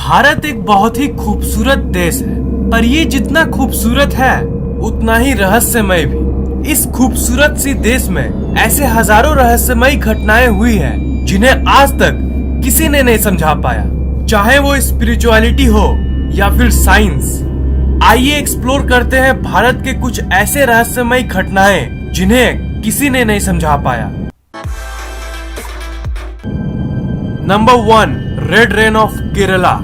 भारत एक बहुत ही खूबसूरत देश है, पर ये जितना खूबसूरत है उतना ही रहस्यमय भी। इस खूबसूरत सी देश में ऐसे हजारों रहस्यमयी घटनाएं हुई हैं जिन्हें आज तक किसी ने नहीं समझा पाया, चाहे वो स्पिरिचुअलिटी हो या फिर साइंस। आइए एक्सप्लोर करते हैं भारत के कुछ ऐसे रहस्यमयी घटनाएं जिन्हें किसी ने नहीं समझा पाया। Number 1, red rain of Kerala.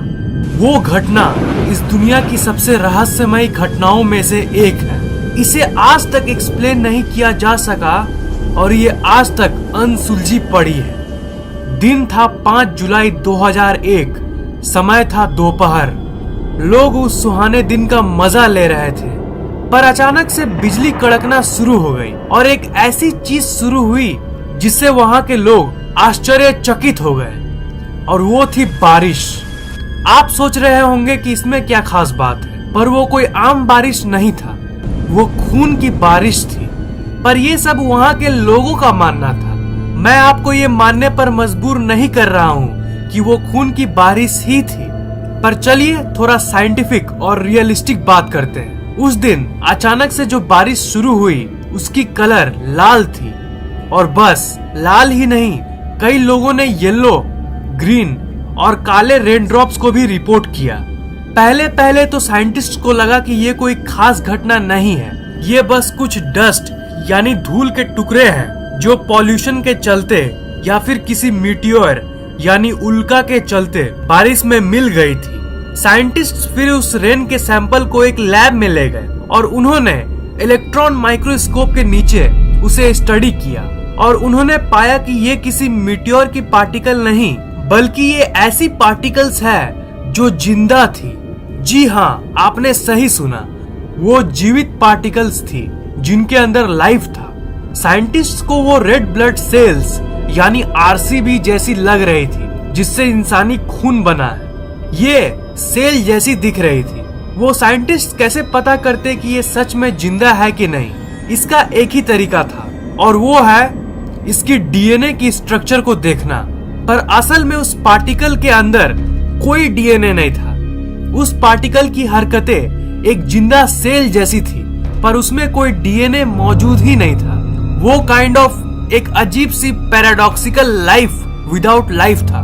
वो घटना इस दुनिया की सबसे रहस्यमयी घटनाओं में से एक है। इसे आज तक एक्सप्लेन नहीं किया जा सका और ये आज तक अनसुलझी पड़ी है। दिन था 5 जुलाई 2001, समय था दोपहर। लोग उस सुहाने दिन का मजा ले रहे थे, पर अचानक से बिजली कड़कना शुरू हो गई और एक ऐसी चीज शुरू हुई जिससे वहां के लोग आश्चर्यचकित हो गए, और वो थी बारिश। आप सोच रहे होंगे कि इसमें क्या खास बात है, पर वो कोई आम बारिश नहीं था, वो खून की बारिश थी। पर ये सब वहां के लोगों का मानना था। मैं आपको ये मानने पर मजबूर नहीं कर रहा हूँ कि वो खून की बारिश ही थी, पर चलिए थोड़ा साइंटिफिक और रियलिस्टिक बात करते हैं। उस दिन अचानक से जो बारिश शुरू हुई उसकी कलर लाल थी, और बस लाल ही नहीं, कई लोगों ने येलो, ग्रीन और काले रेन ड्रॉप्स को भी रिपोर्ट किया। पहले पहले तो साइंटिस्ट को लगा कि ये कोई खास घटना नहीं है, ये बस कुछ डस्ट यानी धूल के टुकड़े हैं जो पॉल्यूशन के चलते या फिर किसी मीटियोर यानी उल्का के चलते बारिश में मिल गई थी। साइंटिस्ट फिर उस रेन के सैंपल को एक लैब में ले गए और उन्होंने इलेक्ट्रॉन माइक्रोस्कोप के नीचे उसे स्टडी किया, और उन्होंने पाया कि ये किसी मीटियोर की पार्टिकल नहीं, बल्कि ये ऐसी पार्टिकल्स है जो जिंदा थी। जी हाँ, आपने सही सुना, वो जीवित पार्टिकल्स थी जिनके अंदर लाइफ था। साइंटिस्ट्स को वो रेड ब्लड सेल्स यानी आरसीबी जैसी लग रही थी, जिससे इंसानी खून बना है। ये सेल जैसी दिख रही थी। वो साइंटिस्ट कैसे पता करते कि ये सच में जिंदा है कि नहीं? इसका एक ही तरीका था, और वो है इसकी डीएनए की स्ट्रक्चर को देखना। पर असल में उस पार्टिकल के अंदर कोई डीएनए नहीं था। उस पार्टिकल की हरकतें एक जिंदा सेल जैसी थी, पर उसमें कोई डीएनए मौजूद ही नहीं था। वो काइंड ऑफ एक अजीब सी पैराडॉक्सिकल लाइफ विदाउट लाइफ था।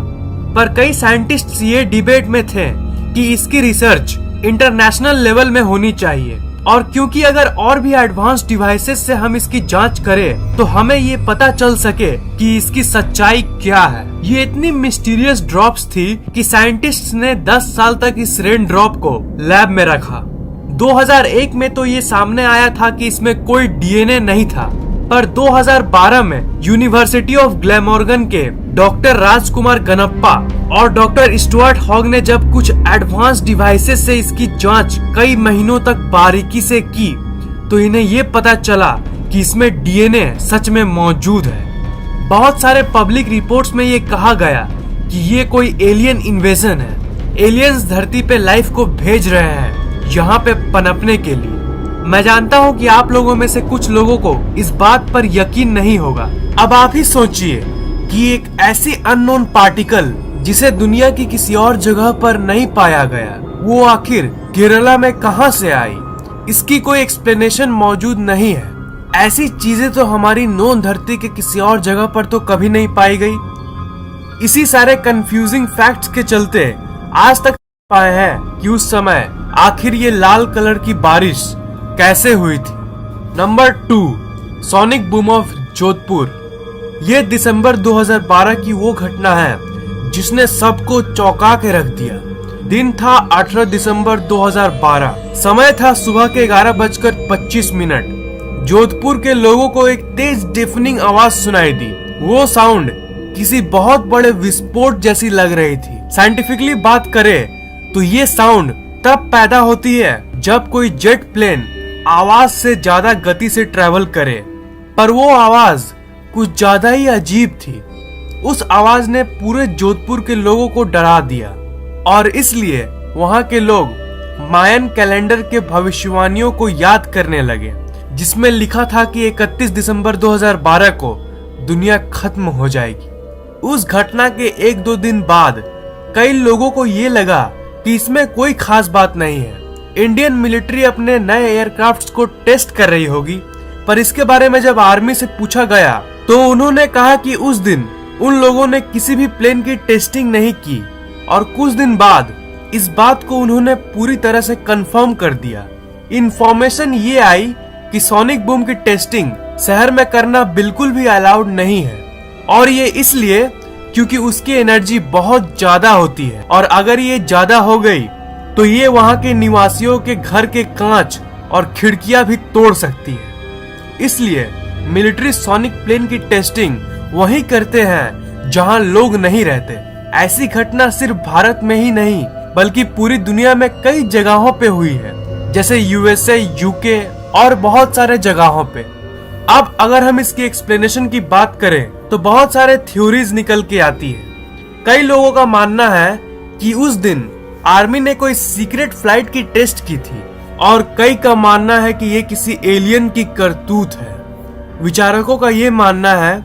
पर कई साइंटिस्ट्स ये डिबेट में थे कि इसकी रिसर्च इंटरनेशनल लेवल में होनी चाहिए, और क्योंकि अगर और भी एडवांस डिवाइसेस से हम इसकी जांच करें तो हमें ये पता चल सके कि इसकी सच्चाई क्या है। ये इतनी मिस्टीरियस ड्रॉप्स थी कि साइंटिस्ट्स ने 10 साल तक इस रेन ड्रॉप को लैब में रखा। 2001 में तो ये सामने आया था कि इसमें कोई डीएनए नहीं था, पर 2012 में यूनिवर्सिटी ऑफ ग्लैमॉर्गन के डॉक्टर राजकुमार गनप्पा और डॉक्टर स्टुअर्ट हॉग ने जब कुछ एडवांस डिवाइसेस से इसकी जांच कई महीनों तक बारीकी से की, तो इन्हें ये पता चला कि इसमें डीएनए सच में मौजूद है। बहुत सारे पब्लिक रिपोर्ट्स में ये कहा गया कि ये कोई एलियन इन्वेजन है। एलियंस धरती पे लाइफ को भेज रहे हैं यहाँ पे पनपने के लिए। मैं जानता हूँ कि आप लोगों में से कुछ लोगों को इस बात पर यकीन नहीं होगा। अब आप ही सोचिए कि एक ऐसी अननोन पार्टिकल जिसे दुनिया की किसी और जगह पर नहीं पाया गया, वो आखिर केरला में कहां से आई? इसकी कोई एक्सप्लेनेशन मौजूद नहीं है। ऐसी चीजें तो हमारी नोन धरती के किसी और जगह पर तो कभी नहीं पाई गई। इसी सारे कंफ्यूजिंग फैक्ट्स के चलते आज तक पाए हैं कि उस समय आखिर ये लाल कलर की बारिश कैसे हुई थी। Number 2, sonic boom of Jodhpur. ये दिसंबर 2012 की वो घटना है जिसने सबको चौंका के रख दिया। दिन था 18 दिसंबर 2012, समय था सुबह के 11:25। जोधपुर के लोगों को एक तेज डेफनिंग आवाज सुनाई दी। वो साउंड किसी बहुत बड़े विस्फोट जैसी लग रही थी। साइंटिफिकली बात करें तो ये साउंड तब पैदा होती है जब कोई जेट प्लेन आवाज से ज्यादा गति से ट्रेवल करे, पर वो आवाज कुछ ज्यादा ही अजीब थी। उस आवाज ने पूरे जोधपुर के लोगों को डरा दिया, और इसलिए वहां के लोग मायन कैलेंडर के भविष्यवाणियों को याद करने लगे, जिसमें लिखा था कि 31 दिसंबर 2012 को दुनिया खत्म हो जाएगी। उस घटना के 1-2 दिन बाद कई लोगों को ये लगा कि इसमें कोई खास बात नहीं है। इंडियन मिलिट्री अपने नए एयरक्राफ्ट्स को टेस्ट कर रही होगी, पर इसके बारे में जब आर्मी से पूछा गया तो उन्होंने कहा कि उस दिन उन लोगों ने किसी भी प्लेन की टेस्टिंग नहीं की, और कुछ दिन बाद इस बात को उन्होंने पूरी तरह से कंफर्म कर दिया। इंफॉर्मेशन ये आई कि सोनिक बूम की टेस्टिंग शहर में करना बिल्कुल भी अलाउड नहीं है, और ये इसलिए क्योंकि उसकी एनर्जी बहुत ज्यादा होती है, और अगर ये ज्यादा हो गई तो ये वहां के निवासियों के घर के कांच और खिड़कियां भी तोड़ सकती है। इसलिए मिलिट्री सोनिक प्लेन की टेस्टिंग वहीं करते हैं जहां लोग नहीं रहते। ऐसी घटना सिर्फ भारत में ही नहीं बल्कि पूरी दुनिया में कई जगहों पे हुई है, जैसे यूएसए, यूके और बहुत सारे जगहों पे। अब अगर हम इसकी एक्सप्लेनेशन की बात करें तो बहुत सारे थ्योरीज निकल के आती है। कई लोगों का मानना है कि उस दिन आर्मी ने कोई सीक्रेट फ्लाइट की टेस्ट की थी, और कई का मानना है कि ये किसी एलियन की करतूत है। विचारकों का ये मानना है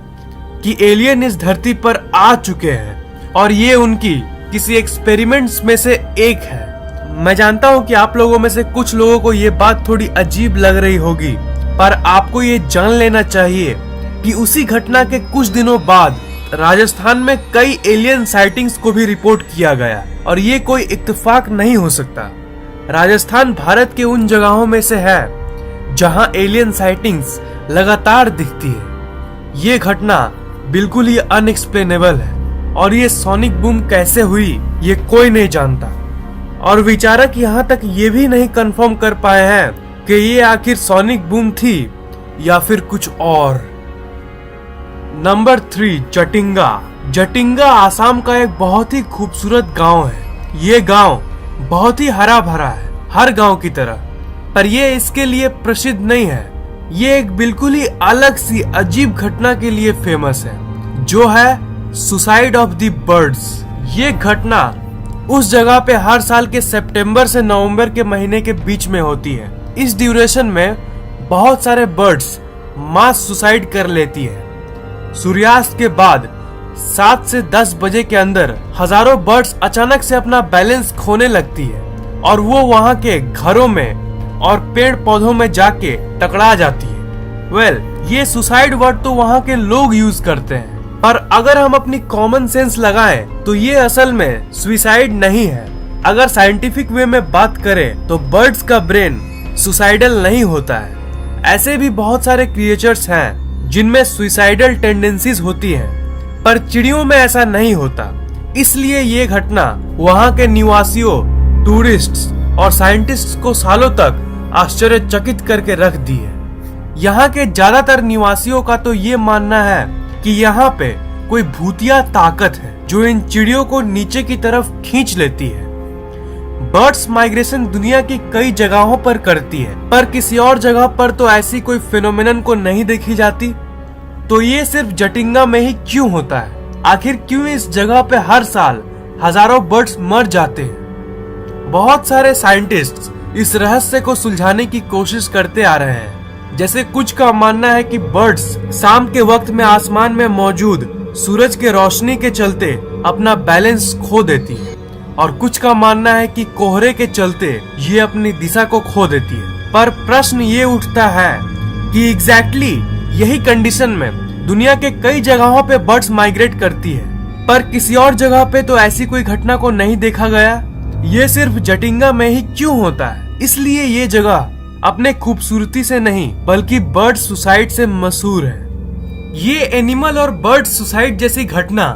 कि एलियन इस धरती पर आ चुके हैं और ये उनकी किसी एक्सपेरिमेंट्स में से एक है। मैं जानता हूँ कि आप लोगों में से कुछ लोगों को ये बात थोड़ी अजीब लग रही होगी, पर आपको ये जान लेना चाहिए कि उसी घटना के कुछ दिनों बाद राजस्थान में कई एलियन साइटिंग्स को भी रिपोर्ट किया गया, और ये कोई इत्तेफाक नहीं हो सकता। राजस्थान भारत के उन जगहों में से है जहां एलियन साइटिंग्स लगातार दिखती है। ये घटना बिल्कुल ही अनएक्सप्लेनेबल है, और ये सोनिक बूम कैसे हुई ये कोई नहीं जानता, और विचारक यहाँ तक ये भी नहीं कंफर्म कर पाए हैं कि ये आखिर सोनिक बूम थी या फिर कुछ और। नंबर 3, जटिंगा। जटिंगा आसाम का एक बहुत ही खूबसूरत गांव है। ये गांव बहुत ही हरा भरा है, हर गांव की तरह, पर ये इसके लिए प्रसिद्ध नहीं है। ये एक बिल्कुल ही अलग सी अजीब घटना के लिए फेमस है, जो है सुसाइड ऑफ द बर्ड्स। ये घटना उस जगह पे हर साल के सितंबर से नवंबर के महीने के बीच में होती है। इस ड्यूरेशन में बहुत सारे बर्ड्स मास सुसाइड कर लेती है। सूर्यास्त के बाद 7 से 10 बजे के अंदर हजारों बर्ड्स अचानक से अपना बैलेंस खोने लगती है, और वो वहां के घरों में और पेड़ पौधों में जाके टकरा जाती है। ये सुसाइड वर्ड तो वहां के लोग यूज करते हैं, पर अगर हम अपनी कॉमन सेंस लगाएं तो ये असल में सुसाइड नहीं है। अगर साइंटिफिक वे में बात करें तो बर्ड्स का ब्रेन सुसाइडल नहीं होता है। ऐसे भी बहुत सारे क्रिएचर्स हैं जिनमें सुसाइडल टेंडेंसीज होती हैं, पर चिड़ियों में ऐसा नहीं होता। इसलिए ये घटना वहां के निवासियों, टूरिस्ट्स और साइंटिस्ट्स को सालों तक आश्चर्यचकित करके रख दी है। यहाँ के ज्यादातर निवासियों का तो ये मानना है कि यहाँ पे कोई भूतिया ताकत है जो इन चिड़ियों को नीचे की तरफ खींच लेती है। बर्ड्स माइग्रेशन दुनिया की कई जगहों पर करती है, पर किसी और जगह पर तो ऐसी कोई फिनोमेनन को नहीं देखी जाती। तो ये सिर्फ जटिंगा में ही क्यों होता है? आखिर क्यों इस जगह पे हर साल हजारों बर्ड्स मर जाते हैं? बहुत सारे साइंटिस्ट्स इस रहस्य को सुलझाने की कोशिश करते आ रहे हैं। जैसे कुछ का मानना है कि बर्ड्स शाम के वक्त में आसमान में मौजूद सूरज के रोशनी के चलते अपना बैलेंस खो देती है, और कुछ का मानना है कि कोहरे के चलते ये अपनी दिशा को खो देती है। पर प्रश्न ये उठता है कि एग्जैक्टली यही कंडीशन में दुनिया के कई जगहों पे बर्ड्स माइग्रेट करती है, पर किसी और जगह पे तो ऐसी कोई घटना को नहीं देखा गया। ये सिर्फ जटिंगा में ही क्यों होता है? इसलिए ये जगह अपने खूबसूरती से नहीं बल्कि बर्ड सुसाइड से मशहूर है। ये एनिमल और बर्ड सुसाइड जैसी घटना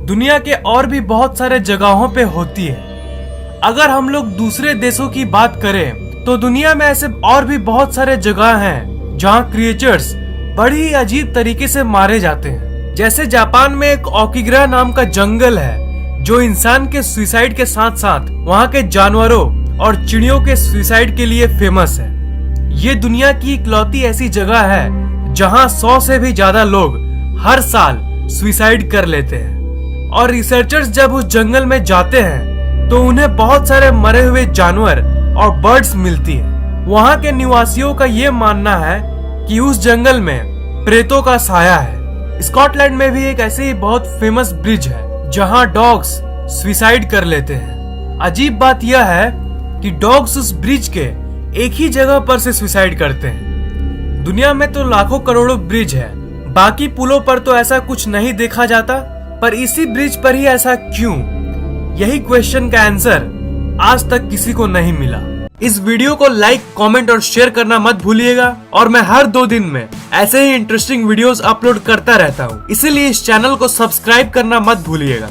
दुनिया के और भी बहुत सारे जगहों पे होती है। अगर हम लोग दूसरे देशों की बात करें तो दुनिया में ऐसे और भी बहुत सारे जगह हैं जहाँ क्रिएचर्स बड़ी ही अजीब तरीके से मारे जाते हैं। जैसे जापान में एक ओकिग्रा नाम का जंगल है जो इंसान के सुसाइड के साथ साथ वहाँ के जानवरों और चिड़ियों के सुसाइड के लिए फेमस है। ये दुनिया की इकलौती ऐसी जगह है जहाँ 100 से भी ज्यादा लोग हर साल सुसाइड कर लेते हैं, और रिसर्चर्स जब उस जंगल में जाते हैं तो उन्हें बहुत सारे मरे हुए जानवर और बर्ड्स मिलती है। वहाँ के निवासियों का ये मानना है कि उस जंगल में प्रेतों का साया है। स्कॉटलैंड में भी एक ऐसे ही बहुत फेमस ब्रिज है जहाँ डॉग्स सुसाइड कर लेते हैं, अजीब बात यह है कि डॉग्स उस ब्रिज के एक ही जगह पर से सुसाइड करते हैं। दुनिया में तो लाखों करोड़ों ब्रिज है, बाकी पुलों पर तो ऐसा कुछ नहीं देखा जाता, पर इसी ब्रिज पर ही ऐसा क्यों? यही क्वेश्चन का आंसर आज तक किसी को नहीं मिला। इस वीडियो को लाइक, कमेंट और शेयर करना मत भूलिएगा और मैं हर 2 दिन में ऐसे ही इंटरेस्टिंग वीडियोस अपलोड करता रहता हूँ, इसीलिए इस चैनल को सब्सक्राइब करना मत भूलिएगा।